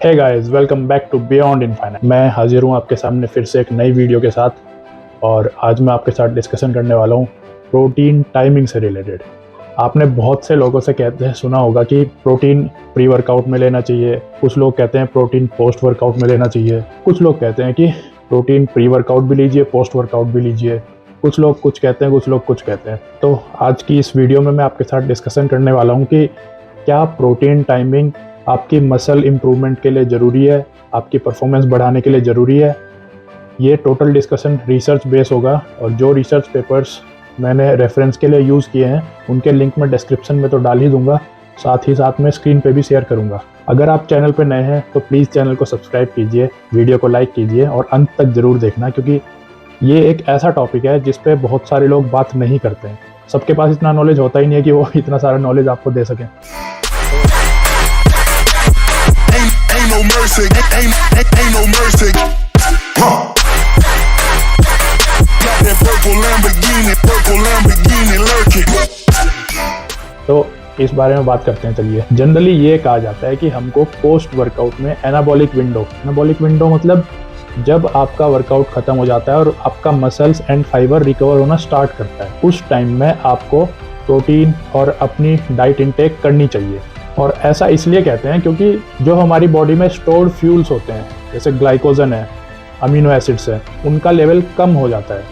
Hey guys, welcome back to beyond infinite. मैं हाजिर हूँ आपके सामने फिर से एक नई वीडियो के साथ। और आज मैं आपके साथ डिस्कशन करने वाला हूँ प्रोटीन टाइमिंग से रिलेटेड। आपने बहुत से लोगों से कहते हैं सुना होगा कि प्रोटीन प्री वर्कआउट में लेना चाहिए, कुछ लोग कहते हैं प्रोटीन पोस्ट वर्कआउट में लेना चाहिए, कुछ लोग कहते हैं कि प्रोटीन प्री वर्कआउट भी लीजिए पोस्ट वर्कआउट भी लीजिए, कुछ लोग कुछ कहते हैं कुछ लोग कुछ कहते हैं। तो आज की इस वीडियो में मैं आपके साथ डिस्कशन करने वाला हूँ कि क्या प्रोटीन टाइमिंग आपकी मसल इम्प्रूवमेंट के लिए ज़रूरी है, आपकी परफॉर्मेंस बढ़ाने के लिए ज़रूरी है। ये टोटल डिस्कशन रिसर्च बेस होगा और जो रिसर्च पेपर्स मैंने रेफरेंस के लिए यूज़ किए हैं उनके लिंक मैं डिस्क्रिप्शन में तो डाल ही दूंगा, साथ ही साथ मैं स्क्रीन पे भी शेयर करूंगा। अगर आप चैनल पे नए हैं तो प्लीज़ चैनल को सब्सक्राइब कीजिए, वीडियो को लाइक कीजिए और अंत तक ज़रूर देखना, क्योंकि ये एक ऐसा टॉपिक है जिस पे बहुत सारे लोग बात नहीं करते हैं। सबके पास इतना नॉलेज होता ही नहीं है कि वो इतना सारा नॉलेज आपको दे सकें। No mercy, ain't no mercy. Got that purple Lamborghini lurking. तो इस बारे में बात करते हैं। चलिए, जनरली ये कहा जाता है कि हमको पोस्ट वर्कआउट में एनाबॉलिक विंडो मतलब जब आपका वर्कआउट खत्म हो जाता है और आपका मसल्स एंड फाइबर रिकवर होना स्टार्ट करता है, उस टाइम में आपको प्रोटीन और अपनी डाइट इंटेक करनी चाहिए। और ऐसा इसलिए कहते हैं क्योंकि जो हमारी बॉडी में स्टोर्ड फ्यूल्स होते हैं, जैसे ग्लाइकोजन है, अमीनो एसिड्स है, उनका लेवल कम हो जाता है।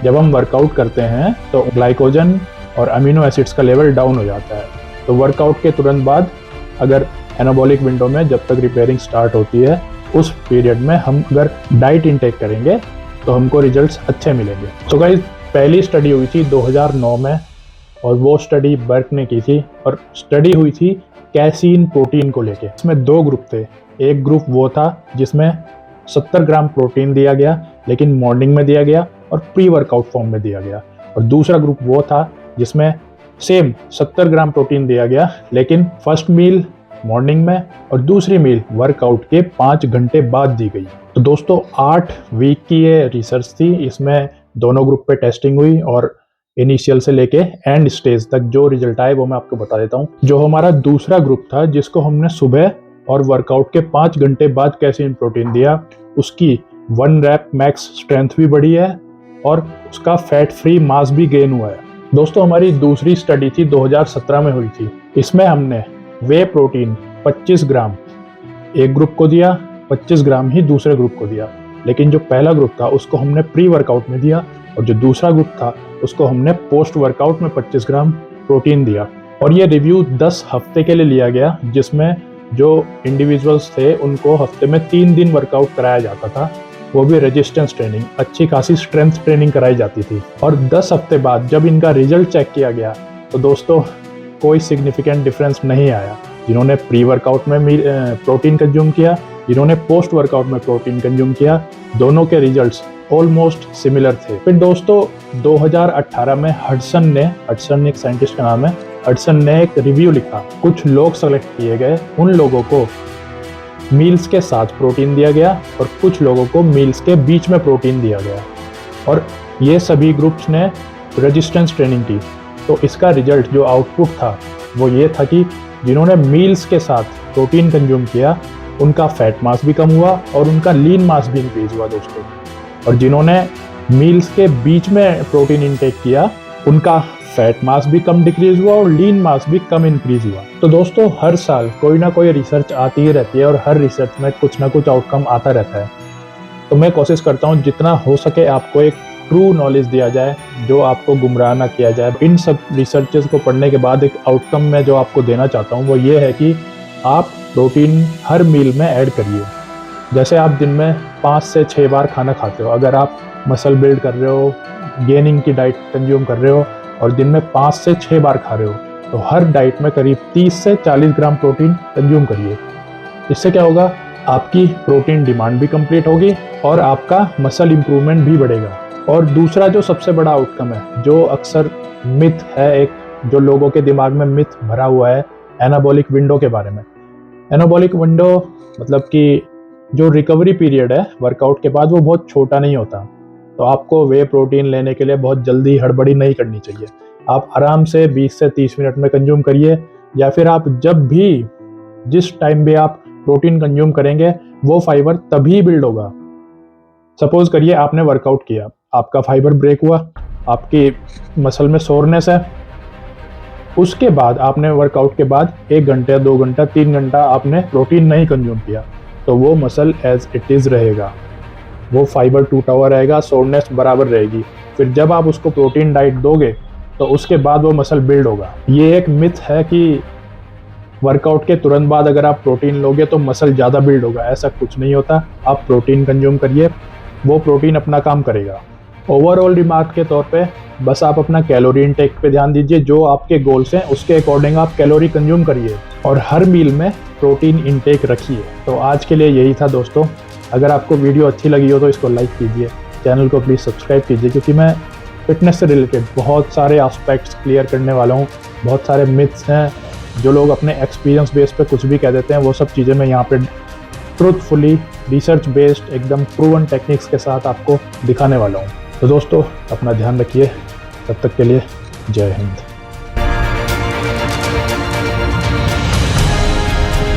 जब हम वर्कआउट करते हैं तो ग्लाइकोजन और अमीनो एसिड्स का लेवल डाउन हो जाता है। तो वर्कआउट के तुरंत बाद अगर एनाबॉलिक विंडो में जब तक रिपेयरिंग स्टार्ट होती है उस पीरियड में हम अगर डाइट इंटेक करेंगे तो हमको रिजल्ट्स अच्छे मिलेंगे। तो गाइस, पहली स्टडी हुई थी 2009 में और वो स्टडी बर्क ने की थी और स्टडी हुई थी कैसीन प्रोटीन को लेके। इसमें दो ग्रुप थे। एक ग्रुप वो था जिसमें 70 ग्राम प्रोटीन दिया गया, लेकिन मॉर्निंग में दिया गया और प्री वर्कआउट फॉर्म में दिया गया। और दूसरा ग्रुप वो था जिसमें सेम 70 ग्राम प्रोटीन दिया गया, लेकिन फर्स्ट मील मॉर्निंग में और दूसरी मील वर्कआउट के 5 घंटे बाद दी गई। तो दोस्तों 8 वीक की ये रिसर्च थी। इसमें दोनों ग्रुप पे टेस्टिंग हुई और इनिशियल से लेके एंड स्टेज तक जो रिजल्ट आए वो मैं आपको बता देता हूँ। जो हमारा दूसरा ग्रुप था जिसको हमने सुबह और वर्कआउट के 5 घंटे बाद कैसीन प्रोटीन दिया, उसकी 1 रैप मैक्स स्ट्रेंथ भी बढ़ी है और उसका फैट फ्री मास भी गेन हुआ है। दोस्तों, हमारी दूसरी स्टडी थी 2017 में हुई थी। इसमें हमने वे प्रोटीन 25 ग्राम एक ग्रुप को दिया, 25 ग्राम ही दूसरे ग्रुप को दिया। लेकिन जो पहला ग्रुप था उसको हमने प्री वर्कआउट में दिया और जो दूसरा ग्रुप था उसको हमने पोस्ट वर्कआउट में 25 ग्राम प्रोटीन दिया। और ये रिव्यू 10 हफ्ते के लिए लिया गया, जिसमें जो इंडिविजुअल्स थे उनको हफ्ते में 3 दिन वर्कआउट कराया जाता था, वो भी रेजिस्टेंस ट्रेनिंग, अच्छी खासी स्ट्रेंथ ट्रेनिंग कराई जाती थी। और 10 हफ्ते बाद जब इनका रिजल्ट चेक किया गया तो दोस्तों कोई सिग्निफिकेंट डिफरेंस नहीं आया। जिन्होंने प्री वर्कआउट में प्रोटीन कंज्यूम किया, जिन्होंने पोस्ट वर्कआउट में प्रोटीन कंज्यूम किया, दोनों के रिजल्ट्स ऑलमोस्ट सिमिलर थे। फिर दोस्तों 2018 में हडसन एक साइंटिस्ट का नाम है, हडसन ने एक रिव्यू लिखा। कुछ लोग सेलेक्ट किए गए, उन लोगों को मील्स के साथ प्रोटीन दिया गया और कुछ लोगों को मील्स के बीच में प्रोटीन दिया गया। और ये सभी ग्रुप्स ने रेजिस्टेंस ट्रेनिंग की। तो इसका रिजल्ट जो आउटपुट था वो ये था कि जिन्होंने मील्स के साथ प्रोटीन कंज्यूम किया उनका फैट मास भी कम हुआ और उनका लीन मास भी इंक्रीज हुआ दोस्तों। और जिन्होंने मील्स के बीच में प्रोटीन इंटेक किया उनका फैट मास भी कम डिक्रीज हुआ और लीन मास भी कम इंक्रीज हुआ। तो दोस्तों हर साल कोई ना कोई रिसर्च आती ही रहती है और हर रिसर्च में कुछ ना कुछ आउटकम आता रहता है। तो मैं कोशिश करता हूँ जितना हो सके आपको एक ट्रू नॉलेज दिया जाए, जो आपको गुमराह ना किया जाए। इन सब रिसर्चेस को पढ़ने के बाद एक आउटकम मैं जो आपको देना चाहता हूँ वो ये है कि आप प्रोटीन हर मील में ऐड करिए। जैसे आप दिन में 5 से 6 बार खाना खाते हो, अगर आप मसल बिल्ड कर रहे हो, गेनिंग की डाइट कंज्यूम कर रहे हो और दिन में 5 से 6 बार खा रहे हो, तो हर डाइट में करीब 30 से 40 ग्राम प्रोटीन कंज्यूम करिए। इससे क्या होगा, आपकी प्रोटीन डिमांड भी कंप्लीट होगी और आपका मसल इंप्रूवमेंट भी बढ़ेगा। और दूसरा जो सबसे बड़ा आउटकम है, जो अक्सर मिथ है, एक जो लोगों के दिमाग में मिथ भरा हुआ है एनाबॉलिक विंडो के बारे में। एनाबॉलिक विंडो मतलब कि जो रिकवरी पीरियड है वर्कआउट के बाद वो बहुत छोटा नहीं होता। तो आपको वे प्रोटीन लेने के लिए बहुत जल्दी हड़बड़ी नहीं करनी चाहिए। आप आराम से 20 से 30 मिनट में कंज्यूम करिए, या फिर आप जब भी जिस टाइम भी आप प्रोटीन कंज्यूम करेंगे वो फाइबर तभी बिल्ड होगा। सपोज करिए आपने वर्कआउट किया, आपका फाइबर ब्रेक हुआ, आपकी मसल में सोरनेस है, उसके बाद आपने वर्कआउट के बाद 1 घंटे 2 घंटा 3 घंटा आपने प्रोटीन नहीं कंज्यूम किया, तो वो मसल एज इट इज़ रहेगा, वो फाइबर टूटा हुआ रहेगा, सोरनेस बराबर रहेगी। फिर जब आप उसको प्रोटीन डाइट दोगे तो उसके बाद वो मसल बिल्ड होगा। ये एक मिथ है कि वर्कआउट के तुरंत बाद अगर आप प्रोटीन लोगे तो मसल ज़्यादा बिल्ड होगा, ऐसा कुछ नहीं होता। आप प्रोटीन कंज्यूम करिए, वो प्रोटीन अपना काम करेगा। ओवरऑल रिमार्क के तौर पे बस आप अपना कैलोरी इनटेक पे ध्यान दीजिए, जो आपके गोल्स हैं उसके अकॉर्डिंग आप कैलोरी कंज्यूम करिए और हर मील में प्रोटीन इनटेक रखिए। तो आज के लिए यही था दोस्तों। अगर आपको वीडियो अच्छी लगी हो तो इसको लाइक कीजिए, चैनल को प्लीज़ सब्सक्राइब कीजिए, क्योंकि मैं फिटनेस से रिलेटेड बहुत सारे एस्पेक्ट्स क्लियर करने वाला हूँ। बहुत सारे मिथ्स हैं जो लोग अपने एक्सपीरियंस बेस पे कुछ भी कह देते हैं, वो सब चीज़ें मैं यहाँ पे ट्रूथफुली रिसर्च बेस्ड एकदम प्रूवन टेक्निक्स के साथ आपको दिखाने वाला हूँ। तो दोस्तों अपना ध्यान रखिए, तब तक के लिए जय हिंद।